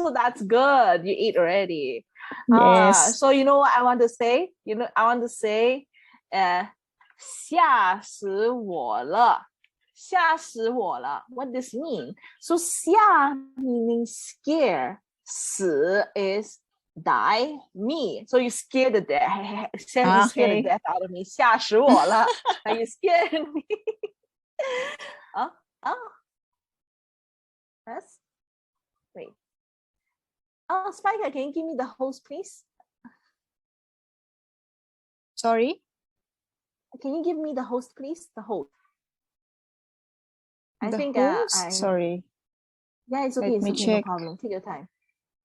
so that's good. You ate already. Yes. So you know what I want to say? I want to say, 吓死我了。吓死我了. What does this mean? So 吓 meaning scare. 死 is die, me. So you scared the death. You scared the death out of me. 吓死我了. Are you scared me? Yes. Wait. Spiker, can you give me the host, please? Sorry? Can you give me the host, please? The host. Sorry. Yeah, it's okay. Let It's me okay. check. No problem. Take your time.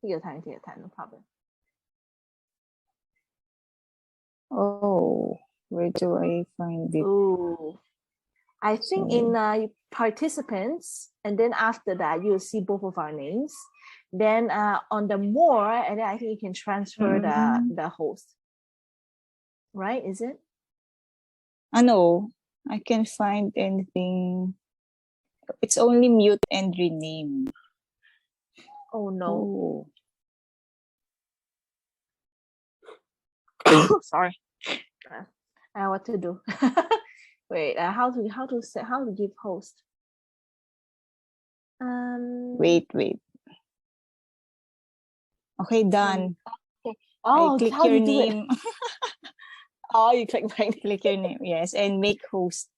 Take your time. No problem. Oh, where do I find it? Oh, I think in participants, and then after that, you'll see both of our names. Then on the more, and then I think you can transfer the host. Right? Is it? No, I can't find anything. It's only mute and rename. Oh no. Sorry. What to do? Wait, how to give host? Wait. Okay, done. Okay. Oh, I click your name. Oh, you click my name. Click your name, yes, and make host.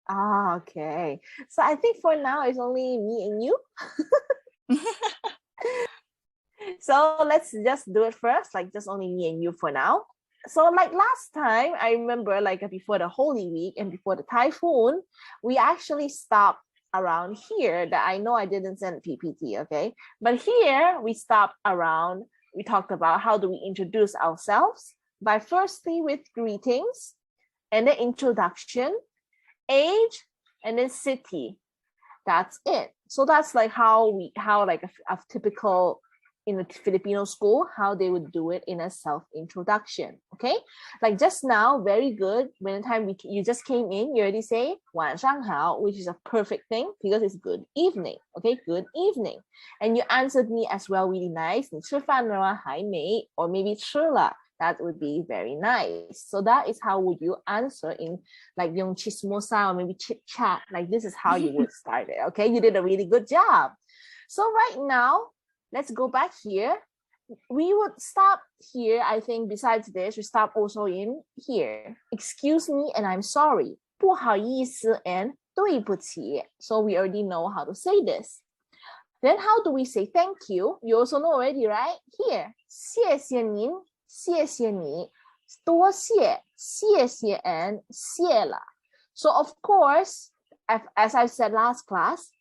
Okay. So I think for now it's only me and you. So let's just do it first, like just only me and you for now. So like last time, I remember like before the Holy Week and before the typhoon, we actually stopped around here. That I know I didn't send PPT, okay? But here we stopped around, we talked about how do we introduce ourselves by firstly with greetings and then introduction, age, and then city. That's it. So that's like how like a typical in a Filipino school, how they would do it in a self-introduction. Okay, like just now, very good. When the time you just came in, you already say 晚上好, which is a perfect thing because it's good evening. Okay, good evening. And you answered me as well, really nice. 你吃饭了吗？还没, or maybe 吃了. That would be very nice. So that is how would you answer in like yung chismosa or maybe chit chat. Like this is how you would start it. Okay, you did a really good job. So right now, let's go back here. We would stop here. I think besides this, we stop also in here. Excuse me and I'm sorry. 不好意思 and 对不起. So we already know how to say this. Then how do we say thank you? You also know already, right? Here. 谢谢您. 谢谢你. 多谢. 谢谢 and 谢了. So of course, as I said last class,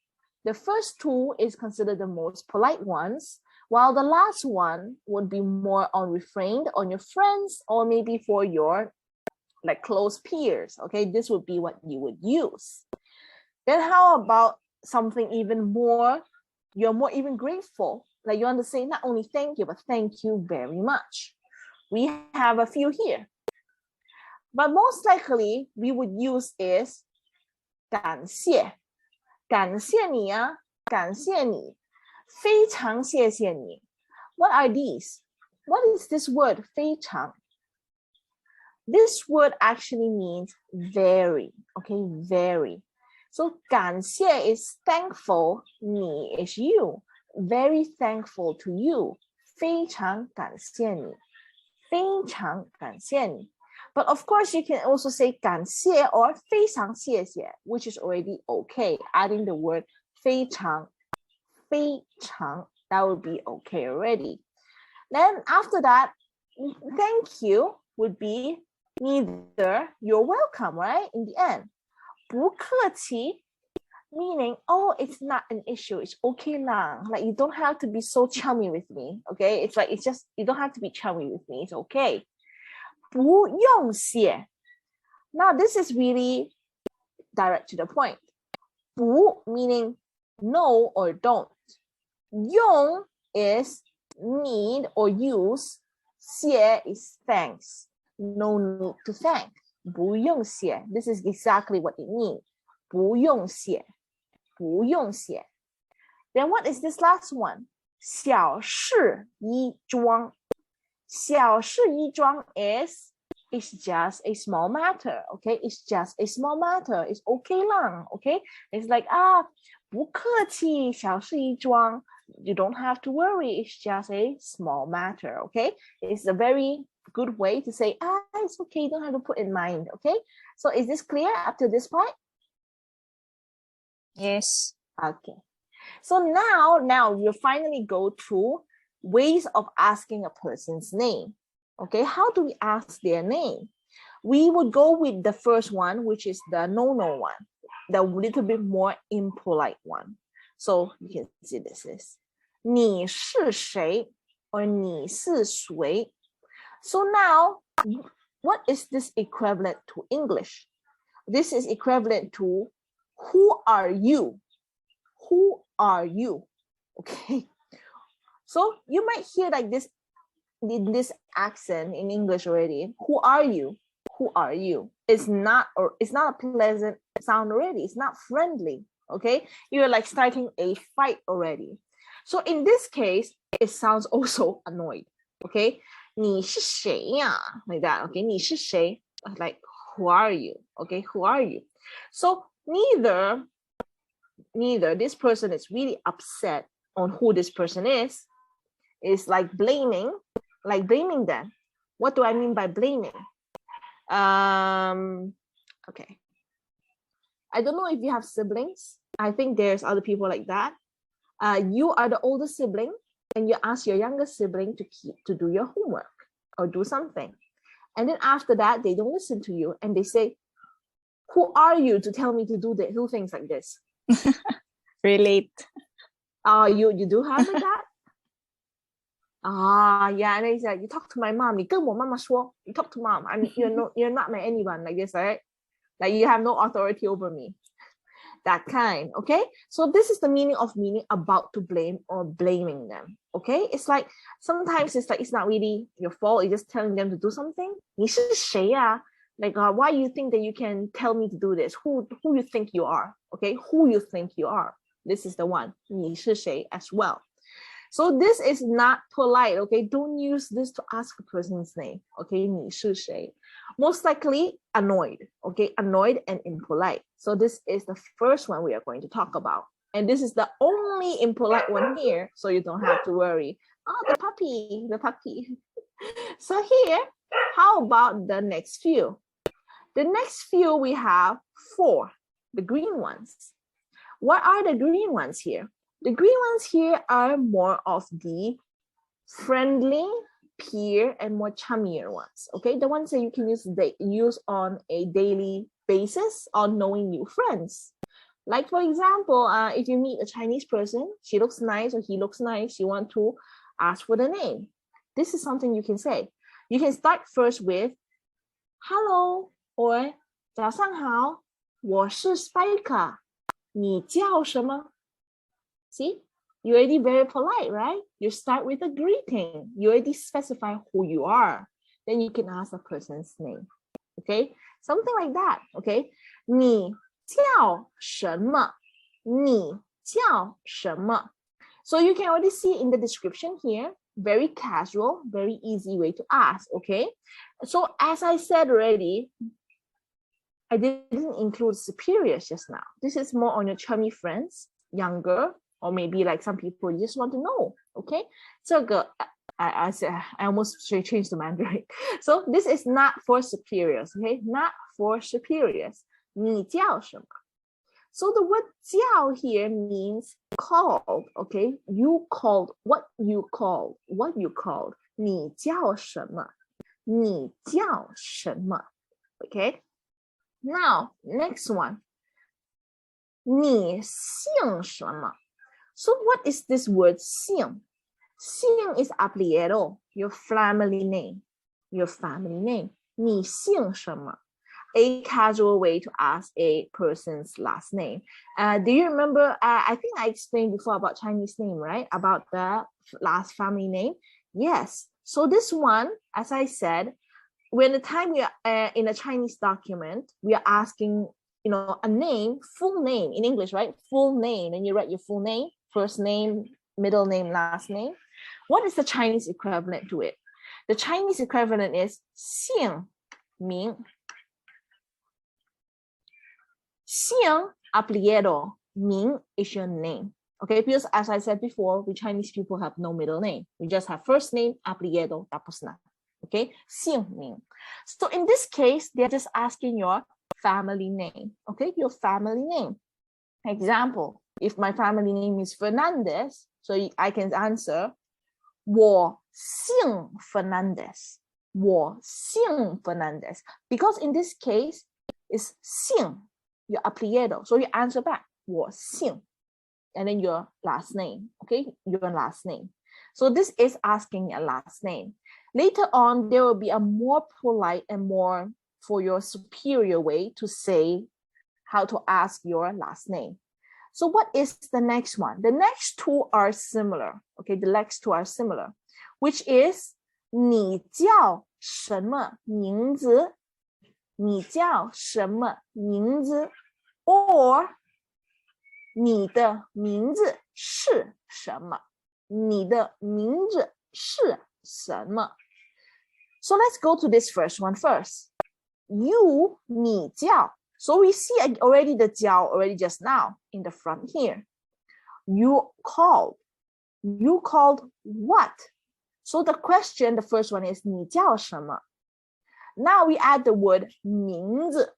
the first two is considered the most polite ones, while the last one would be more on refrained on your friends or maybe for your like close peers. Okay, this would be what you would use. Then how about something even more, you're more even grateful. Like you want to say not only thank you, but thank you very much. We have a few here. But most likely we would use is 感谢. 感谢你啊，感谢你，非常谢谢你。What are these? What is this word, 非常? This word actually means very, okay, very. So 感谢 is thankful, 你 is you, very thankful to you. 非常感谢你，非常感谢你。But of course, you can also say 感谢 or 非常谢谢, which is already okay. Adding the word 非常, 非常, that would be okay already. Then after that, thank you would be neither you're welcome, right? In the end. 不客气, meaning, oh, it's not an issue. It's okay lang. Like you don't have to be so chummy with me, okay? It's like, it's just, you don't have to be chummy with me. It's okay. 不用谢. Now this is really direct to the point. 不 meaning no or don't. 用 is need or use. 谢 is thanks. No need to thank. 不用谢. This is exactly what it means. 不用谢. 不用谢. Then what is this last one? 小事一桩. 小事一桩 is it's just a small matter, okay? It's just a small matter. It's okay lang, okay? It's like, 不客气，小事一桩. You don't have to worry. It's just a small matter, okay? It's a very good way to say, it's okay. You don't have to put in mind, okay? So is this clear up to this point? Yes. Okay. So now we'll finally go to ways of asking a person's name. Okay, how do we ask their name? We would go with the first one, which is the no one, the little bit more impolite one. So you can see this is 你是谁 or 你是谁. So now, what is this equivalent to English? This is equivalent to who are you? Who are you? Okay. So you might hear like this in this accent in English already. Who are you? Who are you? It's not a pleasant sound already. It's not friendly. Okay. You're like starting a fight already. So in this case, it sounds also annoyed. Okay. 你是谁呀? Like that. Okay. 你是谁? Like, who are you? Okay. Who are you? So neither this person is really upset on who this person is like blaming them. What do I mean by blaming? Okay. I don't know if you have siblings. I think there's other people like that. You are the older sibling and you ask your younger sibling to do your homework or do something. And then after that, they don't listen to you and they say, who are you to tell me to do things like this? Relate. You do have like that? Yeah, and they said, you talk to my mom. 你跟我妈妈说, you talk to mom. You're not my anyone like this, right? Like you have no authority over me. That kind, okay? So this is the meaning about to blame or blaming them, okay? It's like, sometimes it's like, it's not really your fault. You're just telling them to do something. 你是谁呀? Like, why you think that you can tell me to do this? Who you think you are, okay? Who you think you are. This is the one, 你是谁 as well. So this is not polite, okay? Don't use this to ask a person's name, okay? 你是谁? Most likely annoyed, okay? Annoyed and impolite. So this is the first one we are going to talk about. And this is the only impolite one here, so you don't have to worry. The puppy. So here, how about the next few? The next few we have 4, the green ones. What are the green ones here? The green ones here are more of the friendly, peer, and more chummier ones. Okay, the ones that you can use on a daily basis on knowing new friends. Like for example, if you meet a Chinese person, she looks nice or he looks nice, you want to ask for the name. This is something you can say. You can start first with hello or 早上好，我是 Spiker， 你叫什么? See, you're already very polite, right? You start with a greeting. You already specify who you are. Then you can ask the person's name. Okay, something like that. Okay, 你叫什么? 你叫什么? So you can already see in the description here, very casual, very easy way to ask. Okay, so as I said already, I didn't include superiors just now. This is more on your chummy friends, younger, or maybe like some people you just want to know, okay? 这个, I almost changed to Mandarin. So this is not for superiors, okay? Not for superiors. 你叫什么? So the word 叫 here means called, okay? You called, what you called. 你叫什么? 你叫什么? Okay? Now, next one. 你姓什么? So what is this word 姓? 姓 is apellido, your family name. 你姓什么? A casual way to ask a person's last name. Do you remember, I think I explained before about Chinese name, right? About the last family name. Yes. So this one, as I said, when the time we are in a Chinese document, we are asking, you know, a name, full name in English, right? Full name, and you write your full name, first name, middle name, last name. What is the Chinese equivalent to it? The Chinese equivalent is 姓名. 姓 apellido, 名 is your name. Okay, because as I said before, we Chinese people have no middle name. We just have first name, apellido, tapos na. Okay, 姓名. So in this case, they're just asking your family name. Okay, your family name. Example, if my family name is Fernandez, so I can answer 我姓 Fernandez. 我姓 Fernandez. Because in this case, it's 姓, your apellido. So you answer back 我姓. And then your last name, okay? Your last name. So this is asking a last name. Later on, there will be a more polite and more for your superior way to say how to ask your last name. So what is the next one? The next two are similar, okay? The next two are similar, which is 你叫什么名字? 你叫什么名字? Or 你的名字是什么? 你的名字是什么? So let's go to this first one first. You, 你叫. So we see already the 叫 already just now in the front here. You called. You called what? So the question, the first one is 你叫什么? Now we add the word 名字.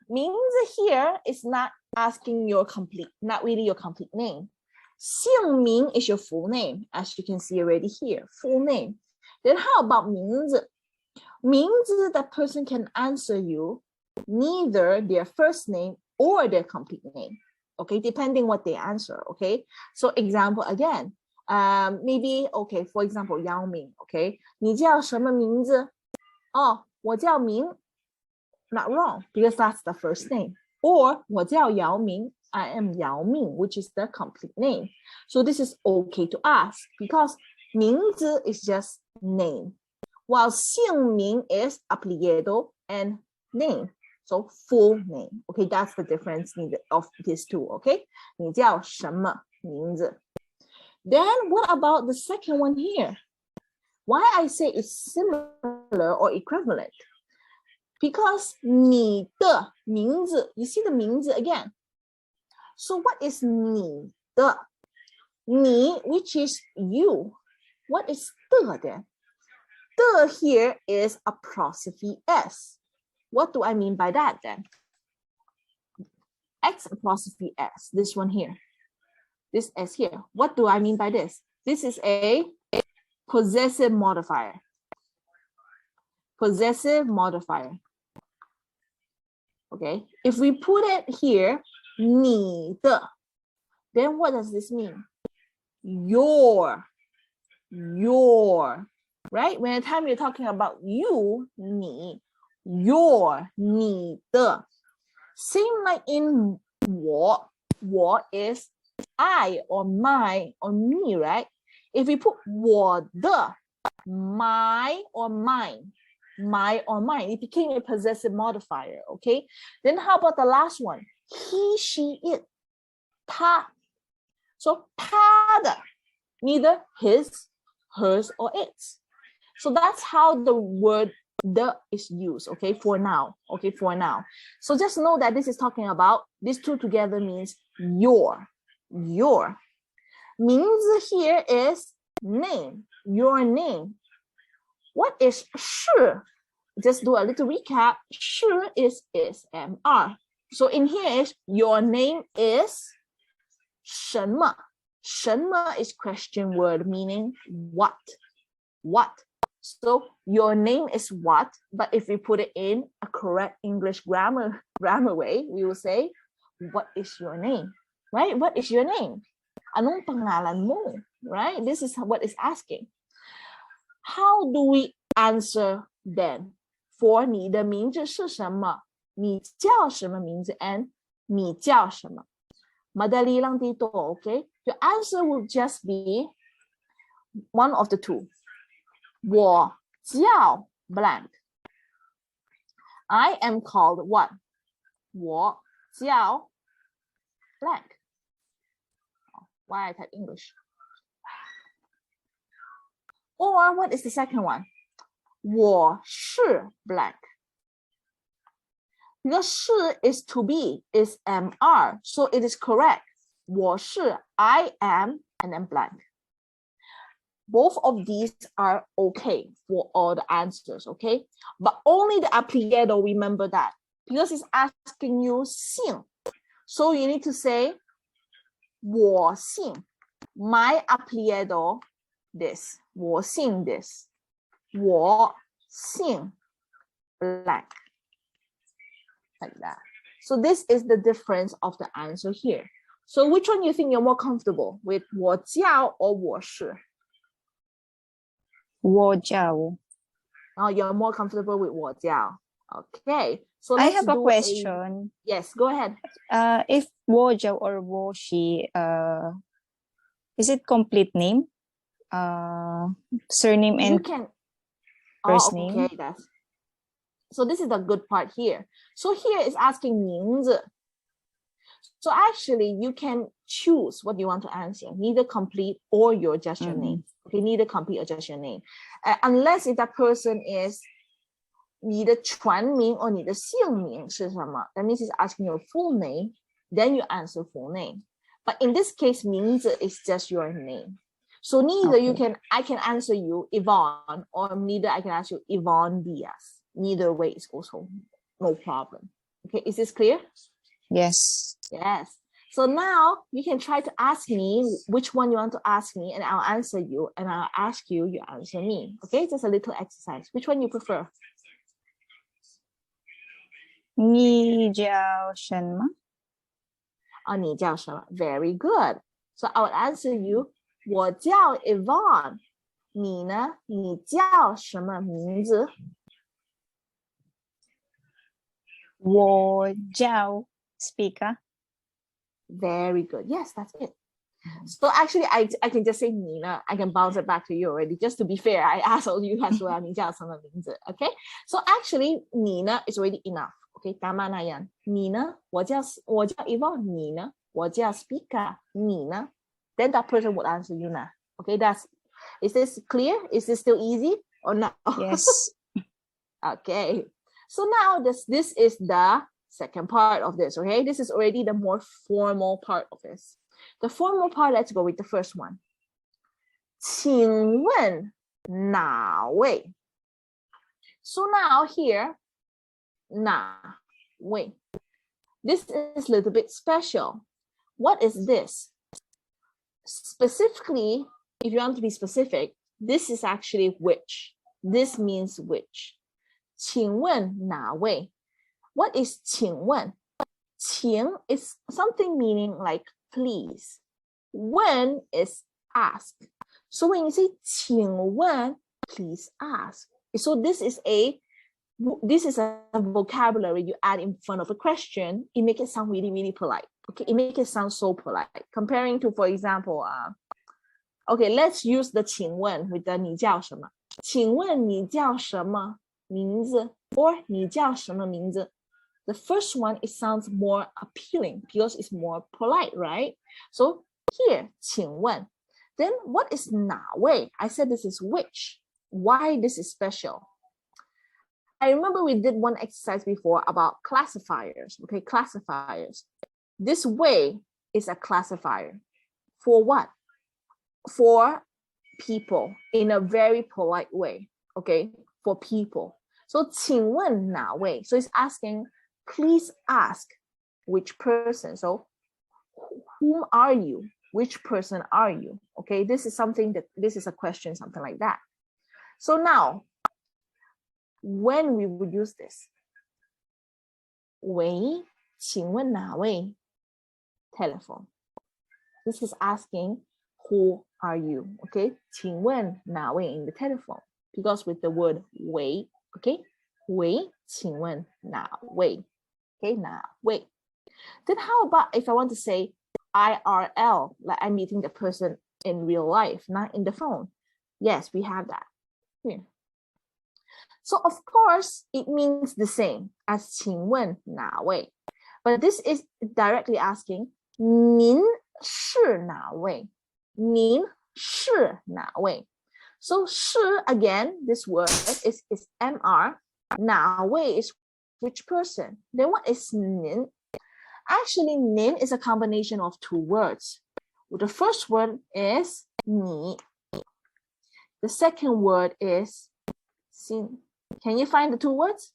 名字 here is not asking your complete, not really your complete name. 姓名 is your full name, as you can see already here, full name. Then how about 名字? 名字, the person can answer you neither their first name or their complete name, okay, depending what they answer, okay? So example again, maybe, okay, for example, Yao Ming, okay? 你叫什么名字? Oh, 我叫明. Not wrong, because that's the first name. Or 我叫姚明, I am Yao Ming, which is the complete name. So this is okay to ask because 名字 is just name, while 姓名 is apellido and name. So full name. Okay, that's the difference of these two. Okay, 你叫什么名字? Then what about the second one here? Why I say it's similar or equivalent? Because 你的名字, you see the 名字 again. So what is 你的? 你, which is you. What is 的 then? 的 here is apostrophe s. What do I mean by that then? X apostrophe s, this one here. This s here. What do I mean by this? This is a possessive modifier. Possessive modifier. Okay, if we put it here, 你的, then what does this mean? Your, right? When the time you're talking about you, 你, your, 你的. Same like in 我 is I or my or me, right? If we put 我的, my or mine, it became a possessive modifier, okay? Then how about the last one? He, she, it, 他. So 他的, neither his, hers, or its. So that's how the word the is used, okay, for now, okay, for now. So just know that this is talking about, these two together means your. 名字 here is name, your name. What is 是? Just do a little recap. 是 is SMR. So in here is your name is 什么? 什么 is question word meaning what? What? So your name is what? But if we put it in a correct English grammar way, we will say, what is your name? Right? What is your name? Anong pangalan mo? Right? This is what it's asking. How do we answer then? For 你的名字是什么? 你叫什么名字? And 你叫什么? Madali lang dito, okay? Your answer will just be one of the two. 我叫 blank. I am called what? 我叫 blank. Why I type English? Or what is the second one? 我是 blank. Because 是 is to be, is MR, so it is correct. 我是 I am, and then blank. Both of these are okay for all the answers, okay? But only the appliado, remember that, because it's asking you 姓. So you need to say 我姓. My appliado, this. 我姓 this. 我姓 blank. Like that. So this is the difference of the answer here. So which one you think you're more comfortable with, 我叫 or 我是? 我叫. Oh, you're more comfortable with 我叫. Okay. So I let's have a do question. Yes, go ahead. If 我叫 or 我是, is it complete name? Surname You and can. first Oh, name? okay. So this is the good part here. So here is asking 名字. So actually, you can choose what you want to answer, neither complete or just your name. Okay, neither complete or just your name. Unless if that person is 你的全名 or 你的姓名是什么? That means it's asking your full name, then you answer full name. But in this case, 名字 is just your name. So neither I can answer you Yvonne, or neither I can ask you Yvonne Diaz. Neither way is also no problem. Okay, is this clear? Yes. Yes. So now you can try to ask me which one you want to ask me, and I'll answer you, and I'll ask you, you answer me. Okay, just a little exercise. Which one you prefer? 你叫什么?你叫什么? Very good. So I will answer you. 我叫 Yvonne. 你呢? 你叫什么名字? 我叫 speaker. Very good. Yes, that's it. So actually, I can just say 你呢. I can bounce it back to you already. Just to be fair, I asked you as well. 你叫什么名字? Okay. So actually, 你呢 is already enough. Okay. Tama na yan. 你呢? 我叫 Yvonne. 你呢? 我叫 speaker. 你呢? Then that person would answer you na. Okay. Is this clear? Is this still easy or no? Yes. Okay. So now this is the second part of this. Okay. This is already the more formal part of this. The formal part, let's go with the first one. 请问哪位? So now here, 哪位? This is a little bit special. What is this? Specifically, if you want to be specific, this is actually which. This means which. 请问哪位? What is 请问? 请 is something meaning like please. 问 is ask. So when you say 请问, please ask. So this is a vocabulary you add in front of a question. It makes it sound really, really polite. Okay, it makes it sound so polite. Comparing to, for example, okay, let's use the 请问 with the 你叫什么? 请问你叫什么名字? Or 你叫什么名字? The first one, it sounds more appealing because it's more polite, right? So here, 请问. Then what is 哪位? I said this is which. Why this is special? I remember we did one exercise before about classifiers. Okay, classifiers. This way is a classifier. For what? For people in a very polite way. Okay, for people. So 请问哪位? So it's asking, please ask which person. So whom are you? Which person are you? Okay, this is a question, something like that. So now, when we would use this, 喂,请问哪位? Telephone. This is asking, who are you? Okay, 请问哪位 in the telephone, because with the word 喂, okay, 喂,请问哪位? Okay, 哪位? Then how about if I want to say IRL, like I'm meeting the person in real life, not in the phone? Yes, we have that here. So of course, it means the same as 请问哪位? But this is directly asking, 您是哪位?您是哪位? So 是 again, this word is MR. 哪位 is which person? Then what is 您? Actually, 您 is a combination of two words. The first word is 你. The second word is 心. Can you find the two words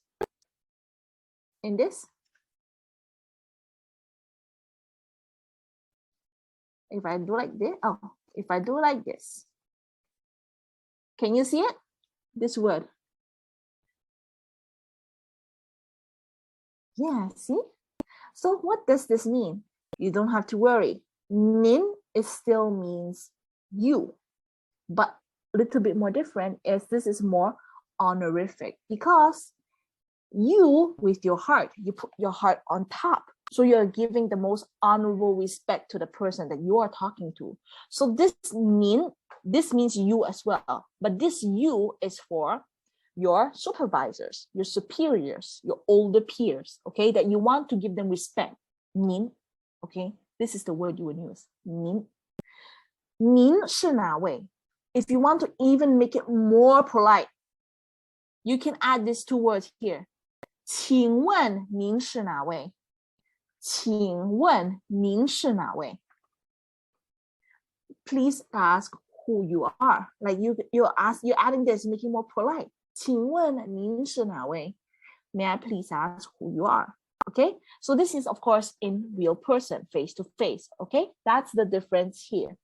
in this? If I do like this, if I do like this, can you see it? This word. Yeah, see? So what does this mean? You don't have to worry. 您 it still means you, but a little bit more different is this is more honorific because you with your heart, you put your heart on top. So you're giving the most honorable respect to the person that you are talking to. So this means you as well, but this you is for your supervisors, your superiors, your older peers, okay, that you want to give them respect. 您, okay, this is the word you would use. 您. 您是哪位? If you want to even make it more polite, you can add these two words here. 请问您是哪位? 请问您是哪位? Please ask who you are. Like you're adding this, making more polite. 请问您是哪位? May I please ask who you are? Okay, so this is of course in real person, face to face. Okay, that's the difference here.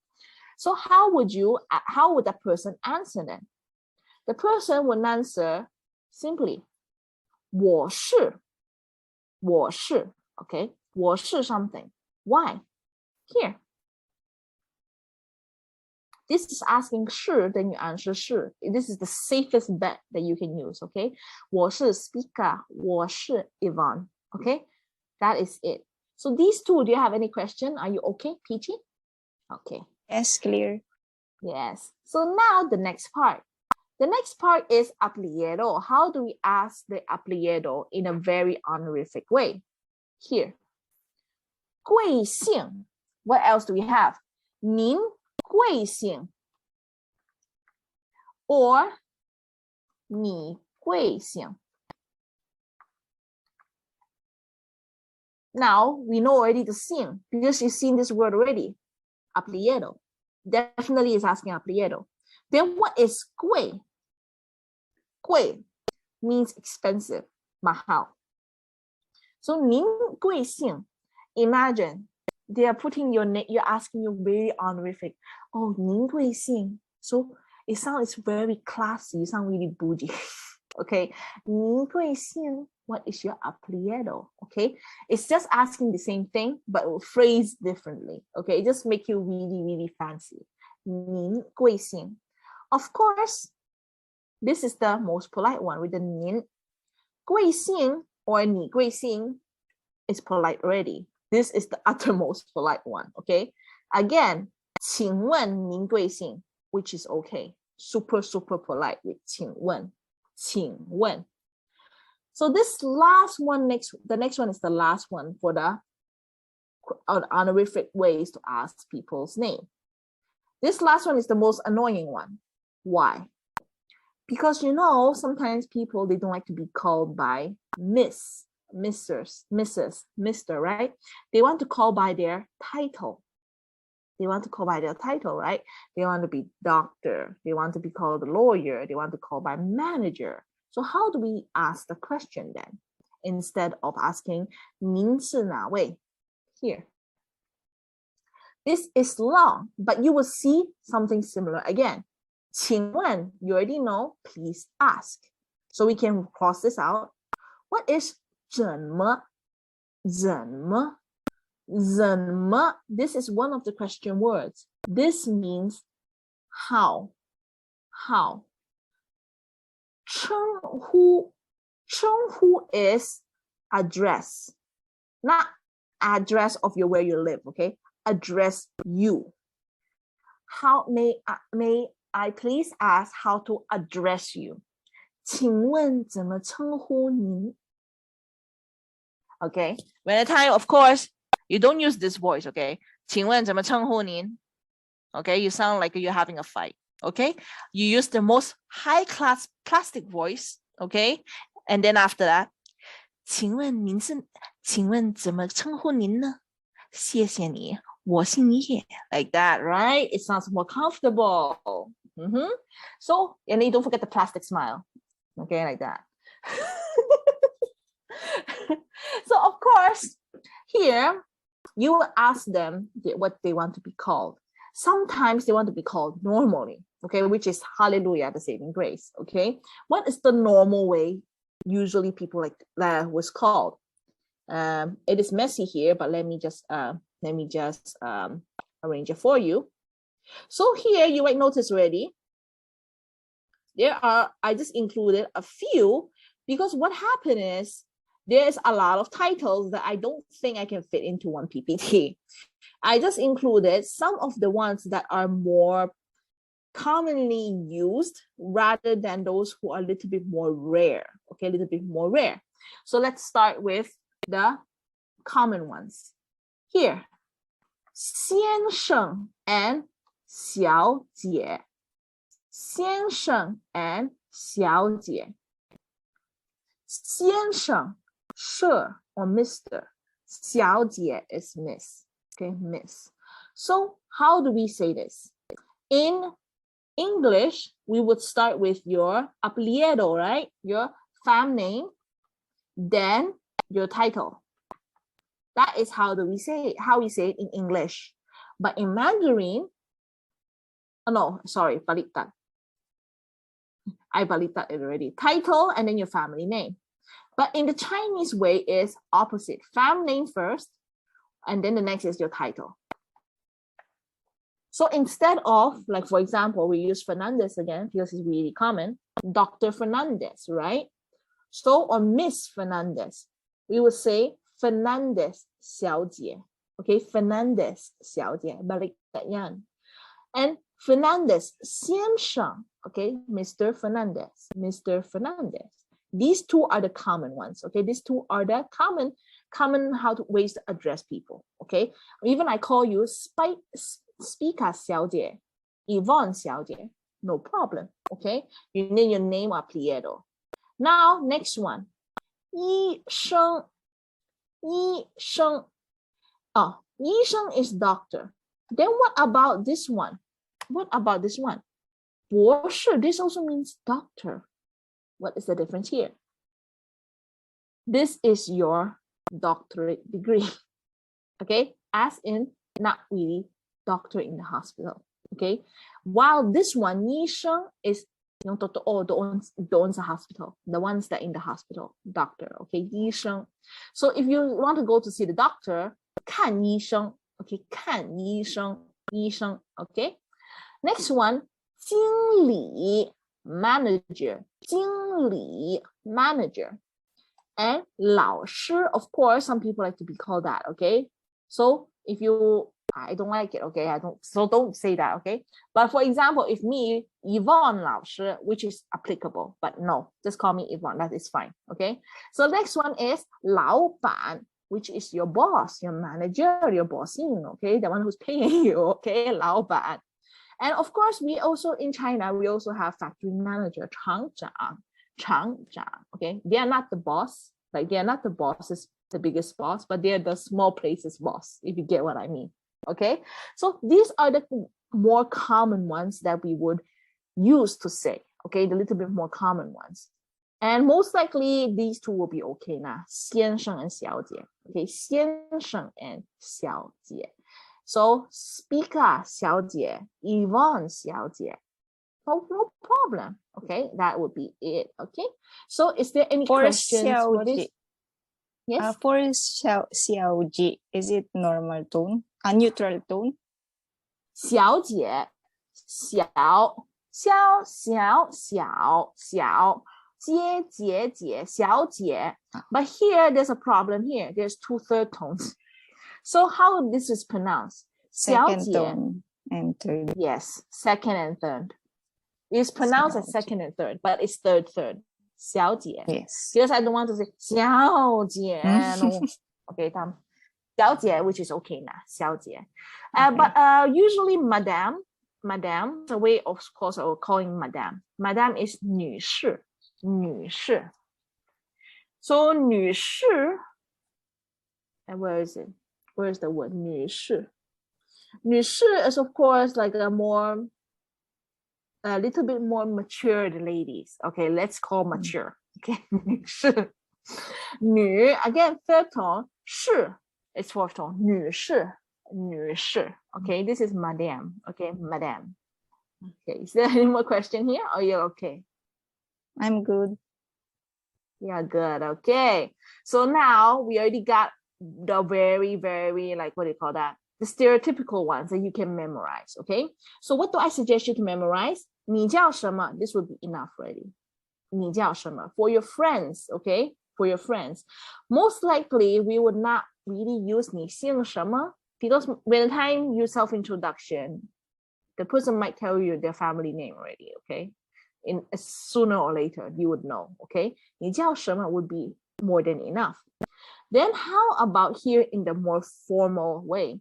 So how would the person answer then? The person would answer simply 我是 okay, 我是 something. Why? Here. This is asking 是, then you answer 是. This is the safest bet that you can use, okay? 我是 speaker, 我是 Yvonne, okay? That is it. So these two, do you have any question? Are you okay, Peachy? Okay. Yes, clear. Yes. So now the next part. The next part is apellido. How do we ask the apellido in a very honorific way? Here. 贵姓. What else do we have? 您贵姓 or 你贵姓. Now we know already the 姓 because you've seen this word already. Apellido. Definitely is asking apellido. Then what is 贵? 贵 means expensive, mahal. So 您贵姓. Imagine they are putting your name, you're asking you very honorific. Oh, 您贵姓. So it sounds very classy, you sound really bougie. Okay, 您贵姓. What is your apellido? Okay, it's just asking the same thing, but phrased differently. Okay, it just make you really, really fancy. 您贵姓. Of course, this is the most polite one with the 您. 贵姓 or 你贵姓 is polite already. This is the uttermost polite one, okay? Again, 请问您贵姓, which is okay. Super, super polite with 请问. 请问. So this last one, the next one is the last one for the honorific ways to ask people's name. This last one is the most annoying one. Why? Because sometimes people, they don't like to be called by Miss, Mrs., Mrs., Mr., right? They want to call by their title. They want to call by their title, right? They want to be doctor. They want to be called a lawyer. They want to call by manager. So how do we ask the question then? Instead of asking 您是哪位? Here. This is long, but you will see something similar again. 请问, you already know, please ask. So we can cross this out. What is 怎么? 怎么? 怎么? This is one of the question words. This means how. How. 称呼. 称呼 is address. Not address of where you live, okay? Address you. How may I please ask how to address you? 请问怎么称呼您? Okay, when the time, of course, you don't use this voice, okay? 请问怎么称呼您? Okay, you sound like you're having a fight. Okay, you use the most high class plastic voice. Okay, and then after that, 请问怎么称呼您呢? 谢谢你，我姓叶. Like that, right? It sounds more comfortable. So, and then don't forget the plastic smile. Okay, like that. So, of course, here you will ask them what they want to be called. Sometimes they want to be called normally, okay, which is hallelujah, the saving grace. Okay, what is the normal way usually people like that was called? It is messy here, but let me just arrange it for you. So here you might notice already I just included a few because what happened is there's a lot of titles that I don't think I can fit into one PPT. I just included some of the ones that are more commonly used rather than those who are a little bit more rare. Okay, a little bit more rare. So let's start with the common ones. Here, 先生 and 小姐. 先生 and 小姐. 先生 Sir or Mr. 小姐 is Miss. Okay, Miss. So how do we say this? In English, we would start with your apellido, right? Your fam name, then your title. That is how we say it in English. But in Mandarin, oh no, sorry, baliktad. I baliktad it already. Title and then your family name. But in the Chinese way is opposite. Fam name first, and then the next is your title. So instead of, like, for example, we use Fernandez again because it's really common, Dr. Fernandez, right? So, or Miss Fernandez, we would say Fernandez 小姐. Okay, Fernandez 小姐, baliktad yan. And Fernandez 先生, okay, Mr. Fernandez, Mr. Fernandez. These two are the common ones, okay? These two are the common ways to address people, okay? Even I call you Speaker 小姐, Yvonne 小姐, no problem, okay? You need your name or apellido. Now, next one, 医生. Oh, 医生 is doctor. Then what about this one? What about this one? 博士, this also means doctor. What is the difference here? This is your doctorate degree, okay? As in, not really doctor in the hospital, okay? While this one, 医生 is yung totoo doon sa hospital, the ones that in the hospital, doctor, okay? 医生. So if you want to go to see the doctor, 看医生, okay? 看医生, 医生, okay? Next one, 经理, manager, 经理 manager. And 老师, of course, some people like to be called that, okay? So if you, I don't like it, okay? Don't say that, okay? But for example, if me, Yvonne 老师, which is applicable, but no, just call me Yvonne, that is fine, okay? So next one is 老板, which is your boss, your manager, your bossing, okay? The one who's paying you, okay? 老板. And of course, we also, in China, we also have factory manager, 厂长, okay? They are not the boss, like they are not the bosses, the biggest boss, but they are the small places boss, if you get what I mean, okay? So these are the more common ones that we would use to say, okay? The little bit more common ones. And most likely, these two will be okay now, 先生 and 小姐, okay? 先生 and 小姐. So, Speaker 小姐, Yvonne 小姐. Oh, no problem. Okay, that would be it. Okay. So, is there any questions for this? Yes. For 小姐, is it normal tone? A neutral tone? 小姐, 小, 姐, 小姐. But here, there's a problem here. There's two third tones. So how this is pronounced? Second tone and third. Yes, second and third. It's pronounced as second and third, but it's third. 小姐. Yes. Because I don't want to say 小姐. No. Okay, 小姐, which is okay now, 小姐. But usually madame, the way of course I will calling madame. Madame is 女士, 女士. So 女士, and where is it? Where is the word 女士? 女士 is of course like a little bit more matured ladies. Okay, let's call mature. Okay, 女士. 女 again third tone, 士 is fourth tone, 女士, 女士. Okay, this is madame. Okay, madame. Okay, is there any more question here? Or you're okay? I'm good. Yeah, good. Okay. So now we already got the very, very, like, what do you call that? The stereotypical ones that you can memorize. Okay. So what do I suggest you to memorize? 你叫什么? This would be enough already. 你叫什么? For your friends, okay? For your friends. Most likely, we would not really use 你姓什么 because by the time you self-introduction, the person might tell you their family name already, okay? Sooner or later, you would know, okay? 你叫什么 would be more than enough. Then how about here in the more formal way?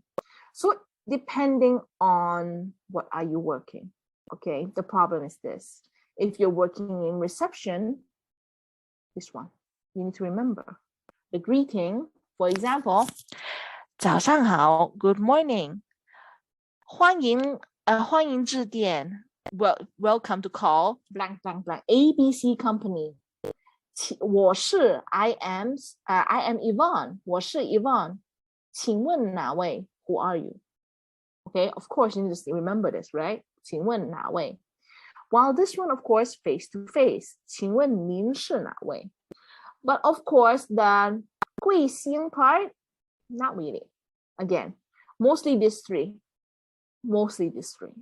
So depending on what are you working, okay? The problem is this. If you're working in reception, this one, you need to remember. The greeting, for example, 早上好, good morning. 欢迎致电, welcome to call blank blank blank ABC company. 我是 I am Yvonne. 我是 Yvonne. 请问哪位? Who are you? Okay, of course you need to remember this, right? 请问哪位? While this one, of course, face to face. 请问您是哪位? But of course, the 贵姓 part, not really. Again, mostly these three.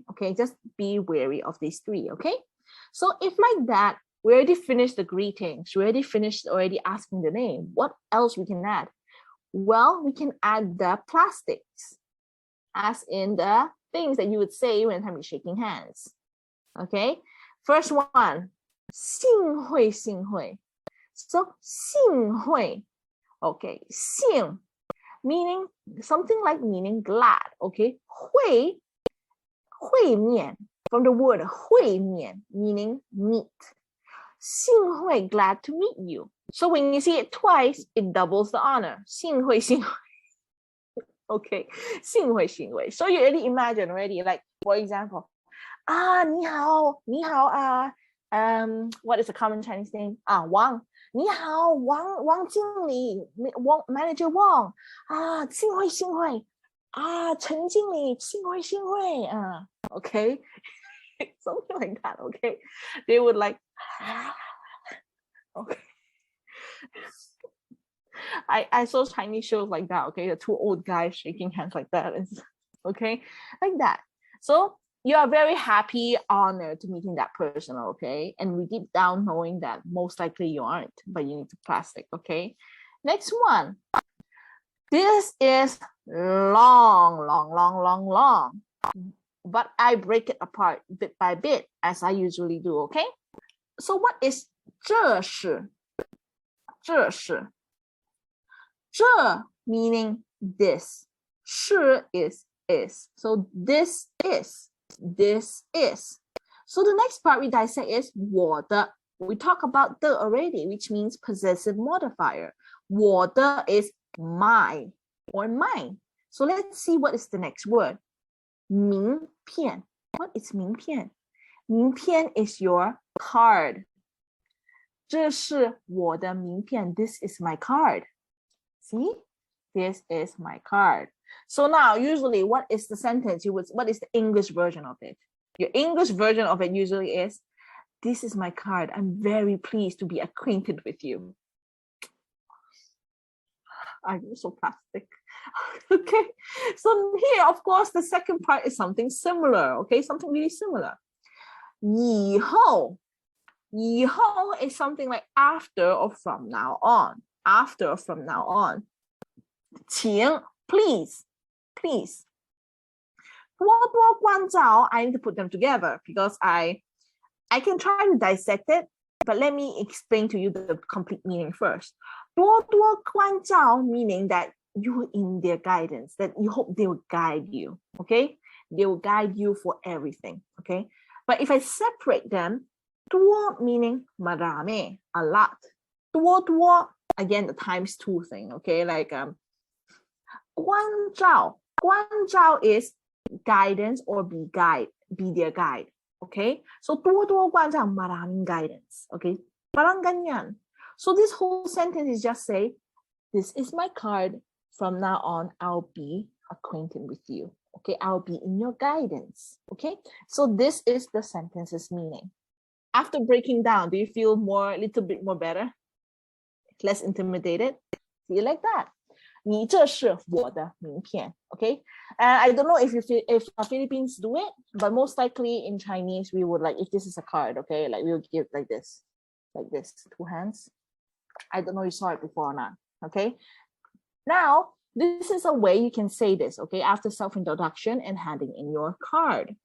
Okay, just be wary of these three. Okay, so if like that, we already finished the greetings, we already finished asking the name. What else we can add? Well, we can add the plastics, as in the things that you would say when you're shaking hands. Okay, first one, 幸会 so 幸会, okay, 幸 meaning something like meaning glad. Okay, 会面 from the word 会面 meaning meet. 幸会 glad to meet you. So when you see it twice, it doubles the honor. 幸会 okay, 幸会 So you already imagine already, like for example, 你好 what is the common Chinese name? 王 你好 王经理 Manager Wang 幸会 陈经理幸会 okay, something like that. Okay, they would like okay. I saw Chinese shows like that. Okay, the two old guys shaking hands like that. Okay, like that. So you are very happy, honored to meeting that person. Okay, and we deep down knowing that most likely you aren't, but you need to plastic. Okay, next one. This is long, but I break it apart bit by bit as I usually do. Okay, so what is 这是 meaning this, 是 is. So this is. So the next part we dissect is 我的. We talk about the already, which means possessive modifier. 我的 is my or mine. So let's see what is the next word. 名片. What is 名片? 名片 is your card. 这是我的名片. This is my card. See? This is my card. So now, usually, what is the sentence? What is the English version of it? Your English version of it usually is, this is my card. I'm very pleased to be acquainted with you. I'm so plastic. Okay. So here, of course, the second part is something similar. Okay, something really similar. 以后 is something like after or from now on. After or from now on. 请 please. 多多关照 I need to put them together because I can try to dissect it, but let me explain to you the complete meaning first. 多多关照 meaning that you in their guidance, that you hope they will guide you, okay? They will guide you for everything, okay? But if I separate them, 多 meaning marami, a lot. 多, again, the times 2 thing, okay? Like 关照is guidance or be their guide, okay? So 多关照 maraming guidance, okay? Parang ganyan. So this whole sentence is just say, this is my card. From now on, I'll be acquainted with you. Okay, I'll be in your guidance. Okay, so this is the sentence's meaning. After breaking down, do you feel a little bit more better? Less intimidated? See you like that. 你这是我的名片. Okay, and I don't know if Philippines do it, but most likely in Chinese we would like, if this is a card, okay, like we would give like this, 2 hands. I don't know if you saw it before or not. Okay. Now, this is a way you can say this, okay, after self-introduction and handing in your card.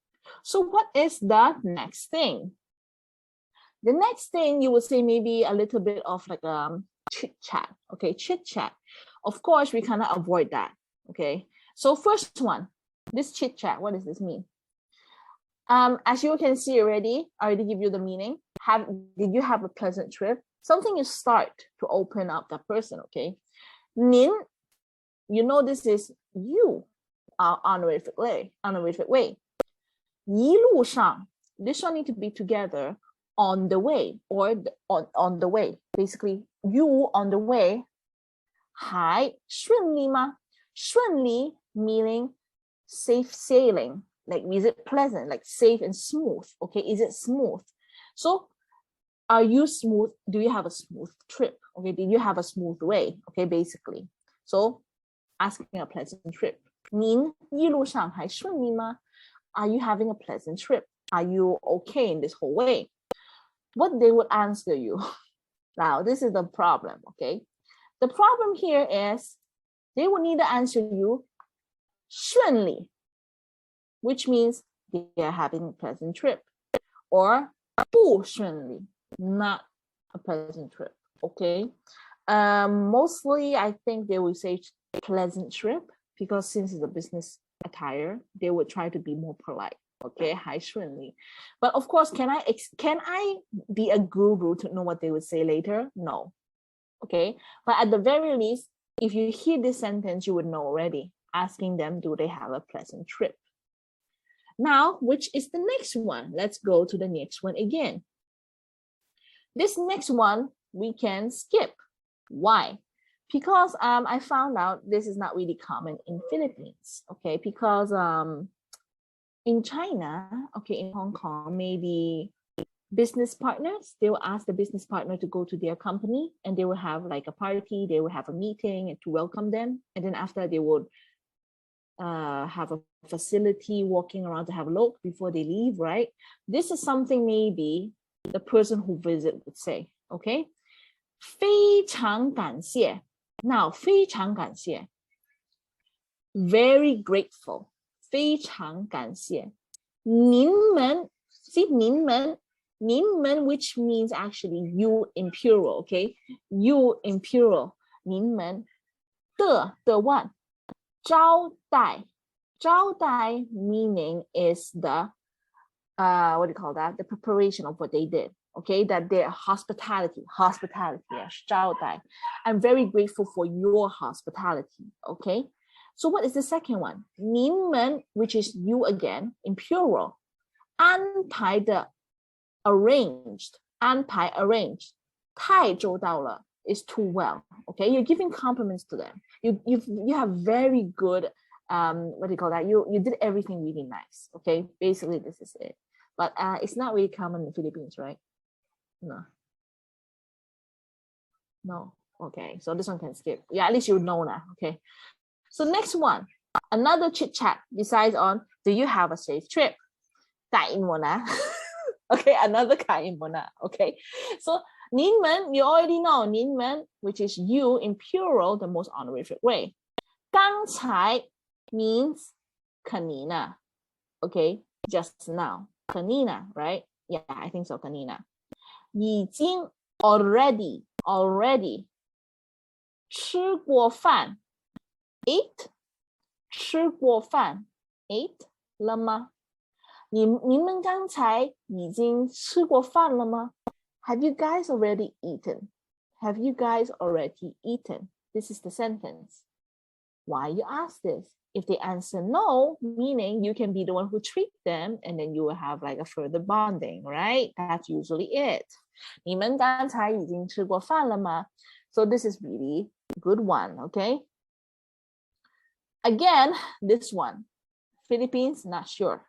So what is the next thing? The next thing you would say maybe a little bit of like chit-chat, okay, chit-chat. Of course, we cannot avoid that, okay? So first one, this chit-chat, what does this mean? As you can see already, I already give you the meaning. Did you have a pleasant trip? Something you start to open up that person, okay? 您 you know this is you, honorific way. 一路上 this one need to be together, on the way, or on the way. Basically, you on the way. 还顺利吗？顺利 meaning safe sailing. Like, is it pleasant? Like safe and smooth. Okay, is it smooth? So, are you smooth? Do you have a smooth trip? Okay, did you have a smooth way? Okay, basically. So, asking a pleasant trip. 您一路上还顺利吗? Are you having a pleasant trip? Are you okay in this whole way? What they would answer you. Now, this is the problem, okay? The problem here is they would need to answer you 顺利, which means they are having a pleasant trip. Or 不顺利, not a pleasant trip, okay? Mostly, I think they will say pleasant trip, because since it's a business attire, they would try to be more polite. Okay, 还顺利. But of course, can I be a guru to know what they would say later? No. Okay, but at the very least, if you hear this sentence, you would know already. Asking them, do they have a pleasant trip? Now, which is the next one? Let's go to the next one again. This next one we can skip. Why? Because I found out this is not really common in Philippines. Okay, because in China, okay, in Hong Kong, maybe business partners, they will ask the business partner to go to their company, and they will have like a party, they will have a meeting to welcome them, and then after they would have a facility walking around to have a look before they leave, right? This is something maybe the person who visit would say, okay? 非常感谢. Now, 非常感谢. Very grateful. 非常感谢. 您们, see, 您们, which means actually you in plural, okay? You in plural. 您们的 one. 招待meaning is the what do you call that? The preparation of what they did. Okay, that their hospitality. Yes, 招待. I'm very grateful for your hospitality. Okay, so what is the second one? 您们, which is you again in plural. 安排的 arranged. 安排 arranged. 太周到了 is too well. Okay, you're giving compliments to them. You have very good what do you call that? You did everything really nice. Okay, basically this is it. But it's not really common in the Philippines, right? No. Okay, so this one can skip. Yeah, at least you know now. Okay, so next one, another chit chat besides on, do you have a safe trip? Kain mo na. Okay, another kain mo na. Okay, so 您们, you already know 您们, which is you in plural, the most honorific way. 刚才 means kanina. Okay, just now. Kanina, right? Yeah, I think so, kanina. 已经 already. 吃过饭. ate 吃过饭 ate 了吗？你们刚才已经吃过饭了吗？ Have you guys already eaten? Have you guys already eaten? This is the sentence. Why you ask this? If they answer no, meaning you can be the one who treat them, and then you will have like a further bonding, right? That's usually it. 你们刚才已经吃过饭了吗? So this is really a good one, okay? Again, this one, Philippines, not sure.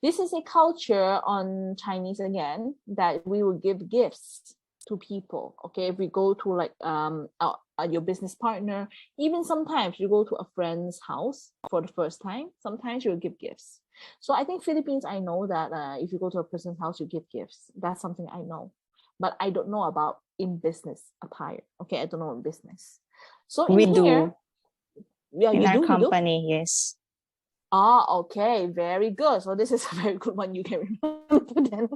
This is a culture on Chinese again that we will give gifts to people. Okay, if we go to like your business partner, even sometimes you go to a friend's house for the first time, sometimes you'll give gifts. So I think Philippines, I know that if you go to a person's house, you give gifts. That's something I know, but I don't know about in business attire. Okay, I don't know in business. So in We here, do yeah, in you our do, company, yes. Ah, okay, very good. So this is a very good one you can remember then.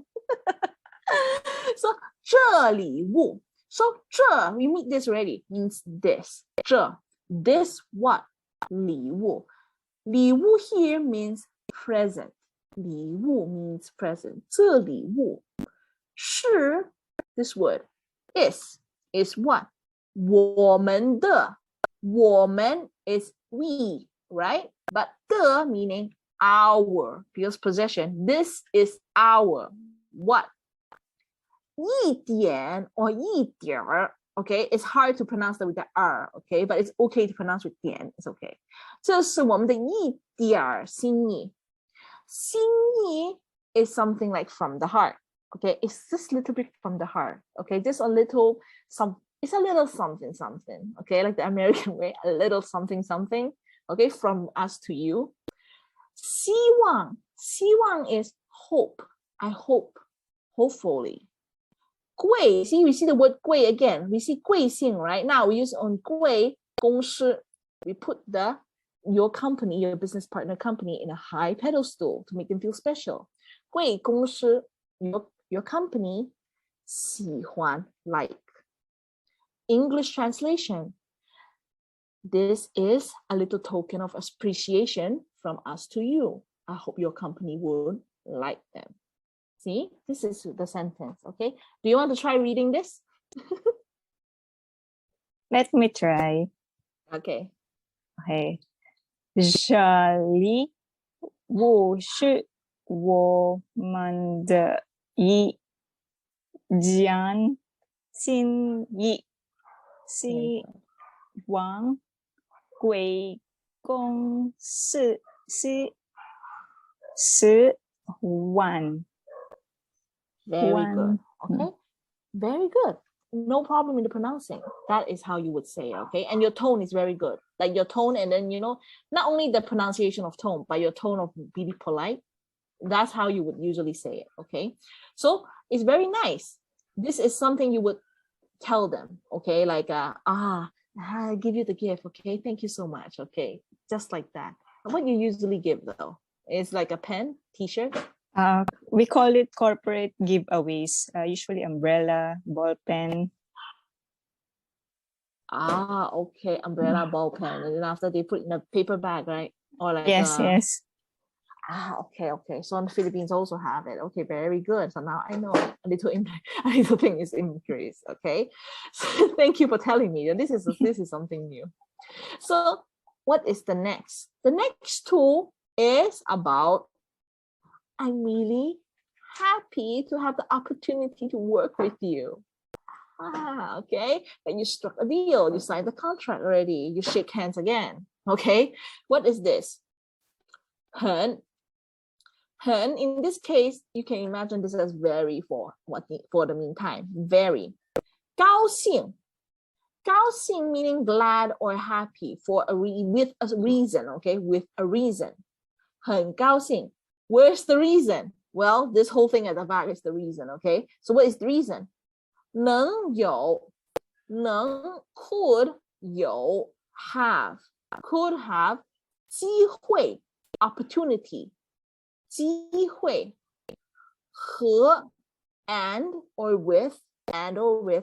So 这礼物. So 这 we meet this already means this. 这 this what? 礼物. 礼物 here means present. 礼物 means present. 这礼物是 this word is what? 我们的. 我们 is we, right? But the meaning our, because possession. This is our what? 一点 or 一点儿, okay? It's hard to pronounce that with the R, okay? But it's okay to pronounce with 点, it's okay. 这是我们的一点儿心意. 心意 is something like from the heart, okay? It's just a little bit from the heart, okay? Just a little, it's a little something, something, okay? Like the American way, a little something, something, okay? From us to you. 希望 is hope. I hope, hopefully. 贵, see, we see the word 贵 again. We see 贵姓, right? Now we use on 贵公司. We put your company, your business partner company in a high pedestal to make them feel special. 贵公司, your company, 喜欢 like. English translation. This is a little token of appreciation from us to you. I hope your company would like them. See, this is the sentence, okay? Do you want to try reading this? Let me try. Okay. Okay. 这礼物是我们的一件心意，希望贵公司喜欢。Very good. Okay. Very good. No problem in the pronouncing. That is how you would say it, okay? And your tone is very good. Like your tone, and then, not only the pronunciation of tone, but your tone of being polite. That's how you would usually say it, okay? So it's very nice. This is something you would tell them, okay? Like, I give you the gift, okay? Thank you so much, okay? Just like that. What you usually give, though? It's like a pen, t-shirt? We call it corporate giveaways, usually umbrella, ball pen. Okay, umbrella, ball pen, and then after they put in a paper bag, right? Or like yes. Okay. So in the Philippines also have it. Okay, very good. So now I know a little thing is increase. Okay, so thank you for telling me. This is something new. So what is the next? The next tool is about, I'm really happy to have the opportunity to work with you. Okay. Then you struck a deal, you signed the contract already, you shake hands again. Okay. What is this? 很, in this case, you can imagine this as very for the meantime. Very. 高兴. 高兴 meaning glad or happy with a reason, okay? With a reason. 很高兴. Where's the reason? Well, this whole thing at the back is the reason, okay? So what is the reason? 能有 could 有 have 机会 opportunity 机会和 and or with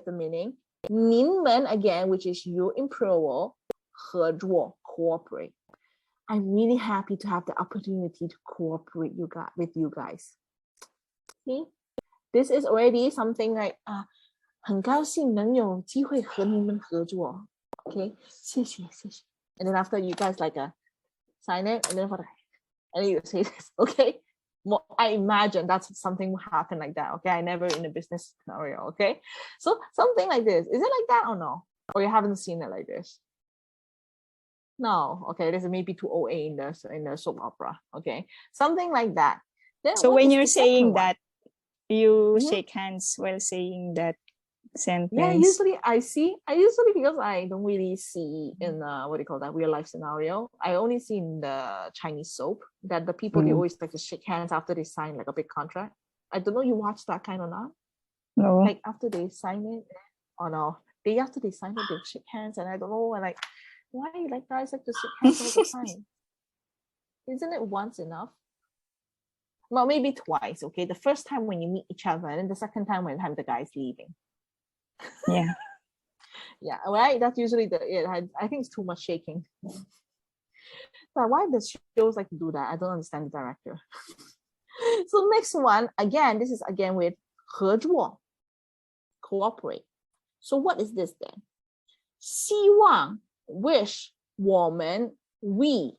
the meaning 你们 again, which is you in plural 合作 cooperate. I'm really happy to have the opportunity to cooperate with you guys. See, this is already something like 很高兴能有机会和你们合作. Okay, 谢谢谢谢. And then after you guys like sign it, and then you say this. Okay, well, I imagine that's something will happen like that. Okay, I never in a business scenario. Okay, so something like this. Is it like that or no? Or you haven't seen it like this? No. Okay, this is maybe too OA in the soap opera. Okay, something like that. Then So when you're saying one? that, you shake hands while saying that sentence. Yeah, usually because I don't really see in what do you call that, real life scenario. I only see in the Chinese soap that the people they always like to shake hands after they sign like a big contract. I don't know you watch that kind or not. No. Like after they sign it, or no, after they sign it, they shake hands, and I don't know, and like why like guys like to shake hands all the time? Isn't it once enough? Well, maybe twice. Okay, the first time when you meet each other, and then the second time when the guy's leaving. Yeah. Yeah, right. That's usually I think it's too much shaking. But why does shows like to do that? I don't understand the director. So next one, again, this is again with 合作, cooperate. So what is this then? 希望 wish 我们 we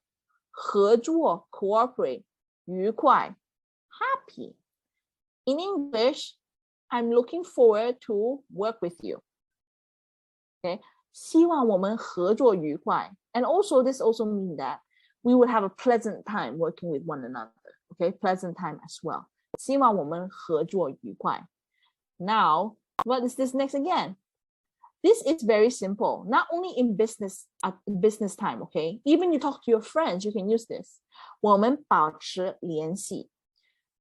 合作 cooperate 愉快 happy. In English, I'm looking forward to work with you. Okay, 希望我们合作愉快. And also this also means that we would have a pleasant time working with one another. Okay, pleasant time as well. 希望我们合作愉快. Now, what is this next again? This is very simple. Not only in business time, okay? Even you talk to your friends, you can use this. 我们保持联系.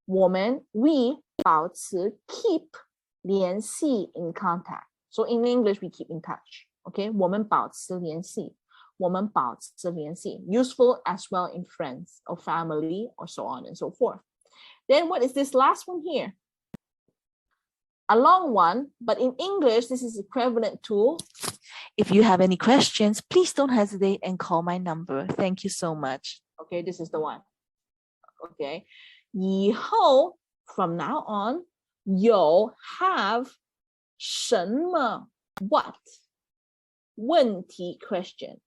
We 保持 keep 联系 in contact. So in English, we keep in touch. Okay, 我们保持联系. 我们保持联系. Useful as well in friends or family or so on and so forth. Then what is this last one here? A long one, but in English, this is equivalent to, if you have any questions, please don't hesitate and call my number. Thank you so much. Okay, this is the one. Okay. 以后 from now on, 有 have 什么 what 问题 question.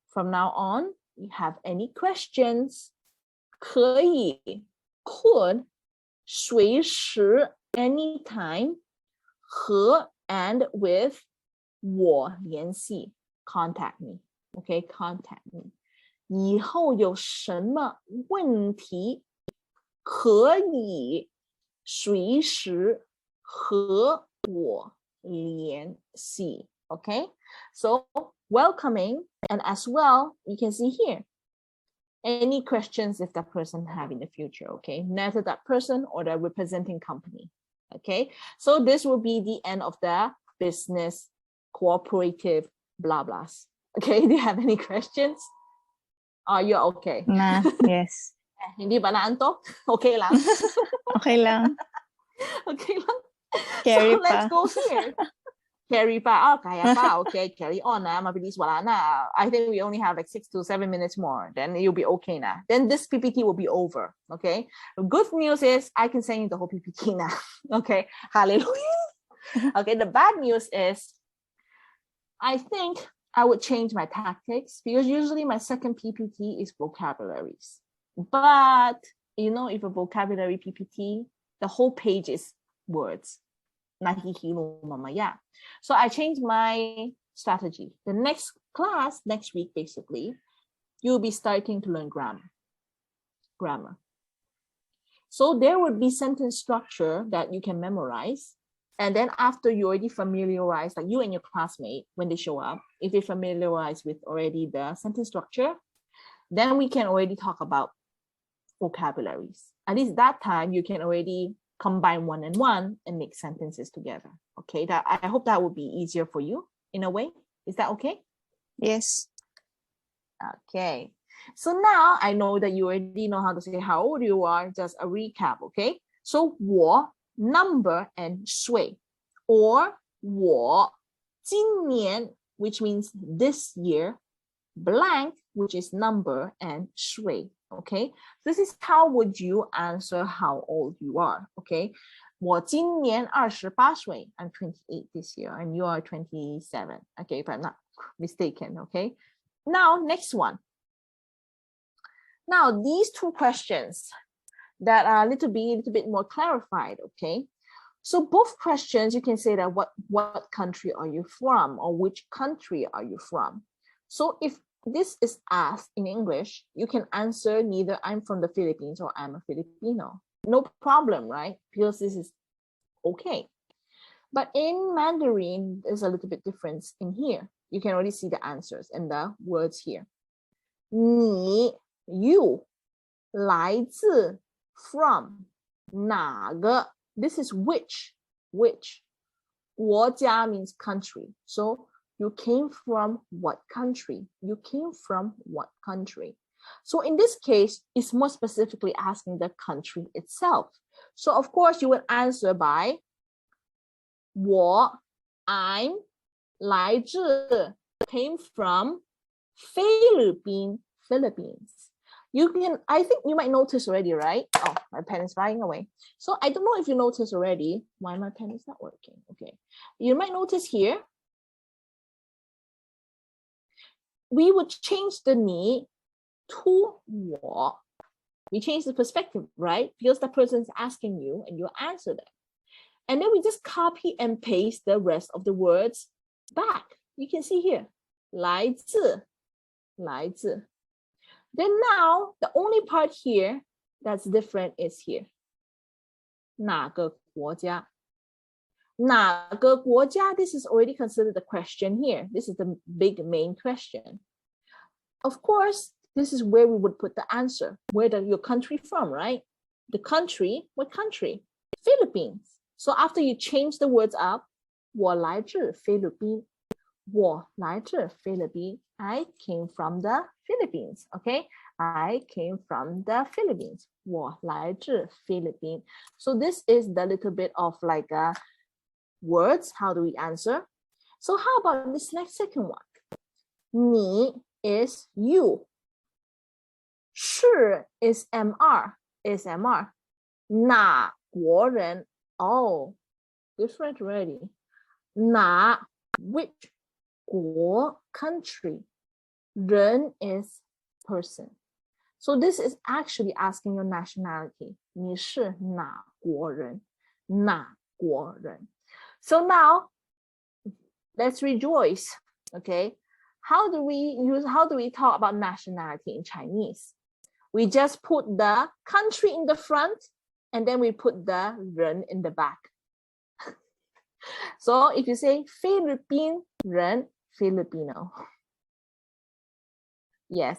From now on, you have any questions, 可以 could 随时 anytime 和 and with 我联系 contact me. Okay, contact me. 以后有什么问题可以随时和我联系. Okay, so welcoming, and as well, you can see here any questions if that person have in the future. Okay, neither that person or the representing company. Okay, so this will be the end of the business cooperative blah blahs. Okay, do you have any questions? Are you okay? Nah, yes. Hindi ba naantok? Okay lang? Okay lang. Okay lang? Carry so let's pa. go here. Carry pa. Oh, kaya pa. Okay, carry on na. Mabilis, wala na. I think we only have like 6 to 7 minutes more. Then you'll be okay na. Then this PPT will be over. Okay. The good news is I can send you the whole PPT now. Okay. Hallelujah. Okay. The bad news is I think I would change my tactics because usually my second PPT is vocabularies. But you know, if a vocabulary PPT, the whole page is words. So I changed my strategy. The next class, next week, basically, you'll be starting to learn grammar. So there would be sentence structure that you can memorize. And then after you already familiarize, like you and your classmate, when they show up, if they familiarize with already the sentence structure, then we can already talk about vocabularies. At least that time you can already combine one and one and make sentences together. Okay, that I hope that would be easier for you in a way. Is that okay? Yes. Okay. So now I know that you already know how to say how old you are. Just a recap, okay? So 我 number and 岁 or 我今年 which means this year, blank which is number, and 岁. Okay, this is how would you answer how old you are. Okay, 我今年28岁. I'm 28 this year, and you are 27. Okay, if I'm not mistaken. Okay, now next one. Now these two questions that are a little bit more clarified. Okay, so both questions you can say that what country are you from, or which country are you from. So if this is asked in English, you can answer neither I'm from the Philippines or I'm a Filipino. No problem, right? Because this is okay. But in Mandarin, there's a little bit difference in here. You can already see the answers and the words here. 你 you 来自 from 哪个 this is which 国家 means country. So you came from what country? You came from what country? So in this case, it's more specifically asking the country itself. So of course you would answer by 我 I'm 来自 came from Philippines. You can, I think you might notice already, right? Oh, my pen is flying away. So I don't know if you noticed already why my pen is not working. Okay, you might notice here, we would change the 你 to 我. We change the perspective, right? Because the person is asking you and you answer them. And then we just copy and paste the rest of the words back. You can see here, 来自. Then now, the only part here that's different is here. 哪个国家? 哪个国家? This is already considered the question here. This is the big main question. Of course, this is where we would put the answer. Where does your country from, right? The country, what country? Philippines. So after you change the words up, 我来自菲律宾. 我来自菲律宾. I came from the Philippines. Okay, I came from the Philippines. 我来自菲律宾. So this is the little bit of like words. How do we answer? So how about this next second one? 你 is you. 是 is MR. 哪国人? Oh, different already. 哪 which 国 country. 人 is person. So this is actually asking your nationality. 你是哪国人? 哪国人? So now let's rejoice. Okay, how do we talk about nationality in Chinese? We just put the country in the front and then we put the 人 in the back. So if you say 菲律宾人, Filipino. Yes.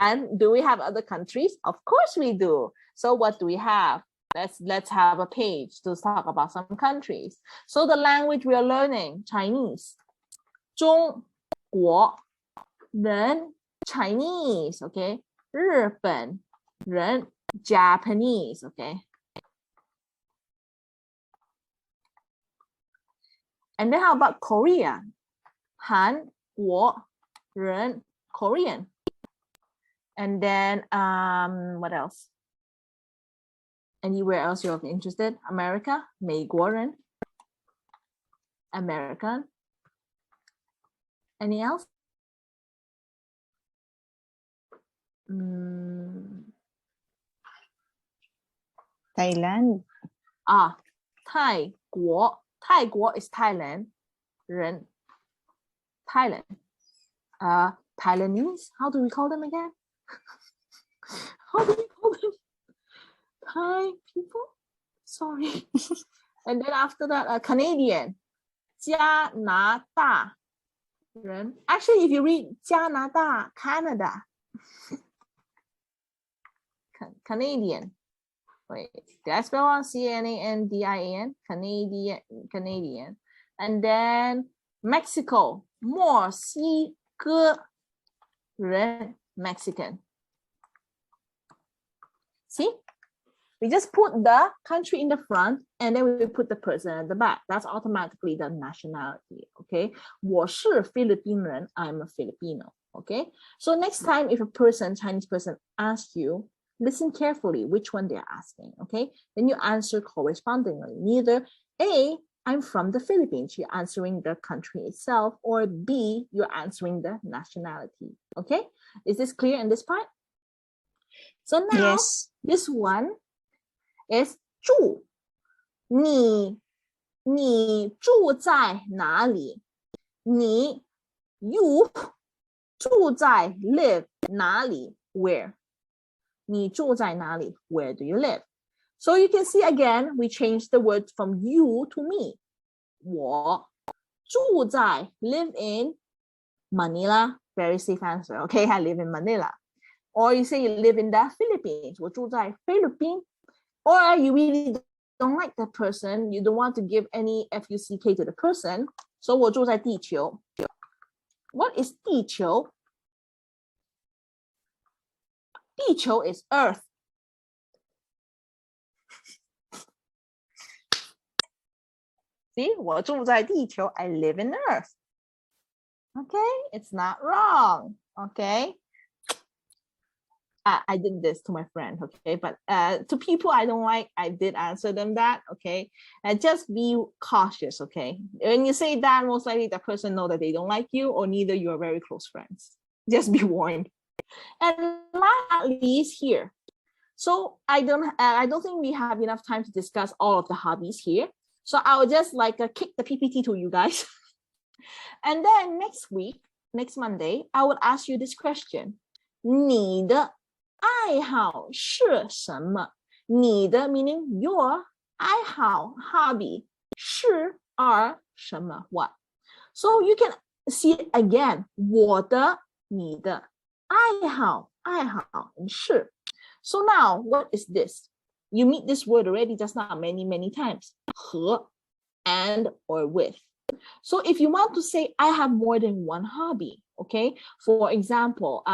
And do we have other countries? Of course we do. So what do we have? Let's have a page to talk about some countries. So the language we are learning, Chinese. 中国人 Chinese, okay? 日本人 Japanese, okay? And then how about Korea? 韩国人 Korean. And then what else? Anywhere else you're interested? America, 美国人 American. Any else? Thailand. 泰国 Taiguo is Thailand. 人 Thailand. Thailandese, how do we call them again? How do we call them? Thai people? Sorry. And then after that, Canadian. 加拿大人. Actually, if you read 加拿大, Canada. Canadian. Wait, did I spell wrong? Canadian. Canadian. And then Mexico. 墨西哥人 Mexican. See? We just put the country in the front and then we put the person at the back. That's automatically the nationality, okay? 我是菲律宾人, I'm a Filipino. Okay, so next time if a person, Chinese person, asks you, listen carefully which one they're asking. Okay, then you answer correspondingly. Neither A, I'm from the Philippines, you're answering the country itself, or B, you're answering the nationality. Okay, is this clear in this part? So now Yes. this one is 住，你住在哪里？你 you 住在 live 哪里 where 你住在哪里 where do you live? So you can see again we changed the word from you to me. 我住在 live in Manila. Very safe answer. Okay, I live in Manila. Or you say you live in the Philippines. 我住在菲律宾. Or you really don't like that person, you don't want to give any FUCK to the person, so 我住在地球. What is 地球? 地球 is Earth. See, 我住在地球, I live in Earth. Okay, it's not wrong. Okay. I did this to my friend, okay, but to people I don't like, I did answer them that, okay, and just be cautious, okay. When you say that, most likely the person know that they don't like you, or neither you are very close friends. Just be warned. And last but not least here, so I don't think we have enough time to discuss all of the hobbies here, so I'll just like kick the PPT to you guys. And then next week, next Monday, I will ask you this question: 你的爱好是什么？你的 meaning your 爱好 hobby 是 are 什么 what? So you can see it again. 我的你的爱好 是. So now what is this? You meet this word already just now many times. 和 and or with. So if you want to say, I have more than one hobby, okay? For example,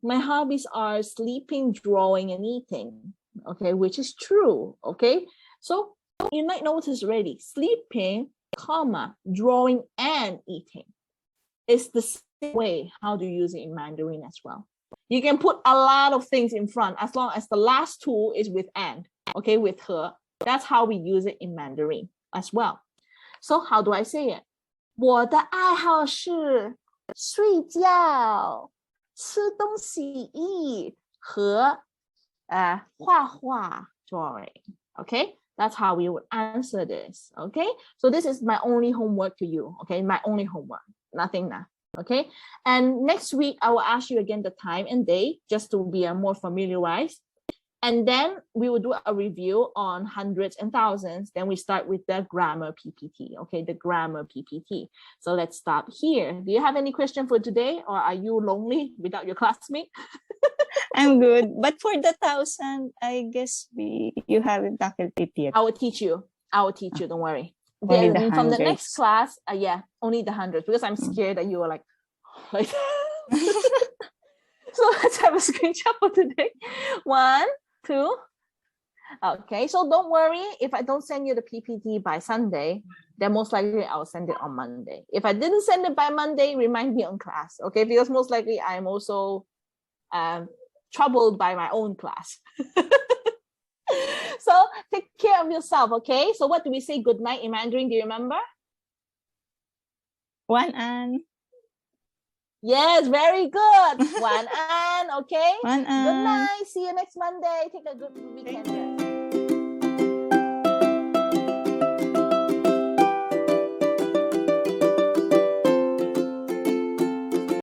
my hobbies are sleeping, drawing, and eating, okay? Which is true, okay? So you might notice already, sleeping, comma, drawing, and eating. It's the same way how to use it in Mandarin as well. You can put a lot of things in front as long as the last two is with and, okay, with 和. That's how we use it in Mandarin as well. So how do I say it? 我的爱好是睡觉、吃东西和画画 drawing. Okay, that's how we would answer this. Okay, so this is my only homework to you. Okay, my only homework, nothing now. Okay, and next week I will ask you again the time and day just to be more familiarized. And then we will do a review on hundreds and thousands. Then we start with the grammar PPT. Okay, the grammar PPT. So let's stop here. Do you have any question for today, or are you lonely without your classmate? I'm good. But for the 1,000, I guess you haven't tackled it yet. I will teach you. Don't worry. Only the From the hundreds. next class, yeah, only the hundreds, because I'm scared that you are like So let's have a screenshot for today. 1, 2. Okay, so don't worry if I don't send you the PPT by Sunday, then most likely I'll send it on Monday. If I didn't send it by Monday, remind me on class, okay? Because most likely I'm also troubled by my own class. So take care of yourself, okay? So what do we say good night in Mandarin? Do you remember? 晚安. Yes, very good. 晚安, okay? 晚安. Good night. See you next Monday. Take a good weekend.